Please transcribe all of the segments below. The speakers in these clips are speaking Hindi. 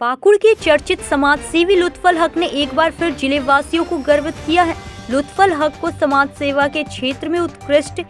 पाकुड़ के चर्चित समाज सेवी लुत्फुल हक ने एक बार फिर जिले वासियों को गर्वित किया है। लुत्फुल हक को समाज सेवा के क्षेत्र में उत्कृष्ट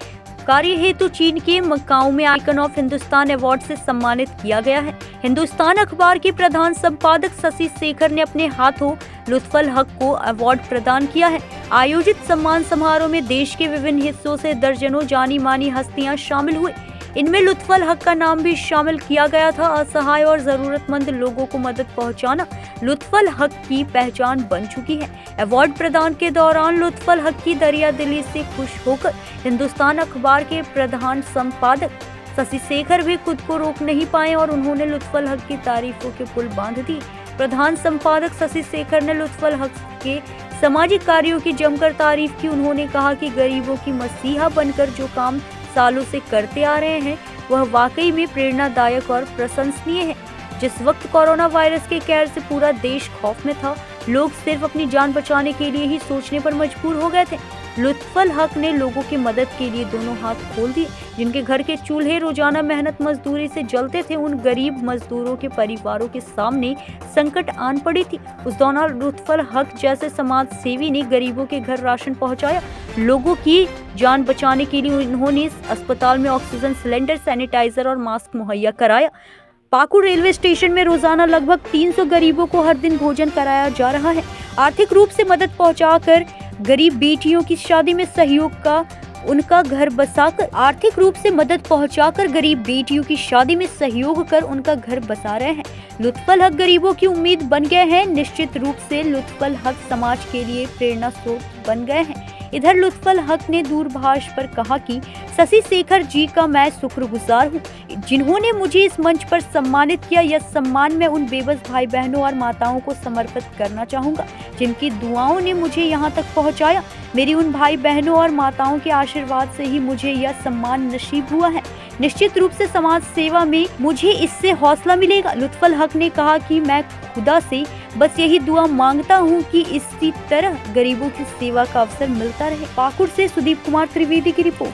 कार्य हेतु चीन के मकाऊ में आइकन ऑफ हिंदुस्तान अवार्ड से सम्मानित किया गया है। हिंदुस्तान अखबार के प्रधान संपादक शशि शेखर ने अपने हाथों लुत्फुल हक को अवार्ड प्रदान किया है। आयोजित सम्मान समारोह में देश के विभिन्न हिस्सों से दर्जनों जानी मानी हस्तियां शामिल हुए। इनमें लुत्फुल हक का नाम भी शामिल किया गया था। असहाय और जरूरतमंद लोगों को मदद पहुंचाना लुत्फुल हक की पहचान बन चुकी है। अवार्ड प्रदान के दौरान लुत्फुल हक की दरिया दिली से खुश होकर हिंदुस्तान अखबार के प्रधान संपादक शशि शेखर भी खुद को रोक नहीं पाए और उन्होंने लुत्फुल हक की तारीफों के पुल बांध दिए। प्रधान संपादक शशि शेखर ने लुत्फुल हक के सामाजिक कार्यों की जमकर तारीफ की। उन्होंने कहा कि गरीबों की मसीहा बनकर जो काम सालों से करते आ रहे हैं वह वाकई में प्रेरणादायक और प्रशंसनीय है। जिस वक्त कोरोना वायरस के कहर से पूरा देश खौफ में था, लोग सिर्फ अपनी जान बचाने के लिए ही सोचने पर मजबूर हो गए थे। लुत्फुल हक ने लोगों की मदद के लिए दोनों हाथ खोल दिए। जिनके घर के चूल्हे रोजाना मेहनत मजदूरी से जलते थे, उन गरीब मजदूरों के परिवारों के सामने संकट आन पड़ी थी। उस दौरान लुत्फुल हक जैसे समाज सेवी ने गरीबों के घर राशन पहुंचाया। लोगों की जान बचाने के लिए उन्होंने अस्पताल में ऑक्सीजन सिलेंडर, सैनिटाइजर और मास्क मुहैया कराया। पाकुड़ रेलवे स्टेशन में रोजाना लगभग 300 गरीबों को हर दिन भोजन कराया जा रहा है। आर्थिक रूप से मदद पहुंचाकर गरीब बेटियों की शादी में सहयोग का उनका घर बसाकर गरीब बेटियों की शादी में सहयोग कर उनका घर बसा रहे हैं। लुत्फुल हक गरीबों की उम्मीद बन गए हैं। निश्चित रूप से लुत्फुल हक समाज के लिए प्रेरणा स्रोत बन गए हैं। इधर लुत्फुल हक ने दूरभाष पर कहा कि शशि शेखर जी का मैं शुक्रगुजार हूँ, जिन्होंने मुझे इस मंच पर सम्मानित किया। यह सम्मान मैं उन बेबस भाई बहनों और माताओं को समर्पित करना चाहूँगा जिनकी दुआओं ने मुझे यहाँ तक पहुँचाया। मेरी उन भाई बहनों और माताओं के आशीर्वाद से ही मुझे यह सम्मान नसीब हुआ है। निश्चित रूप से समाज सेवा में मुझे इससे हौसला मिलेगा। लुत्फुल हक ने कहा कि मैं खुदा से बस यही दुआ मांगता हूँ कि इसी तरह गरीबों की सेवा का अवसर मिलता रहे। पाकुड़ से सुदीप कुमार त्रिवेदी की रिपोर्ट।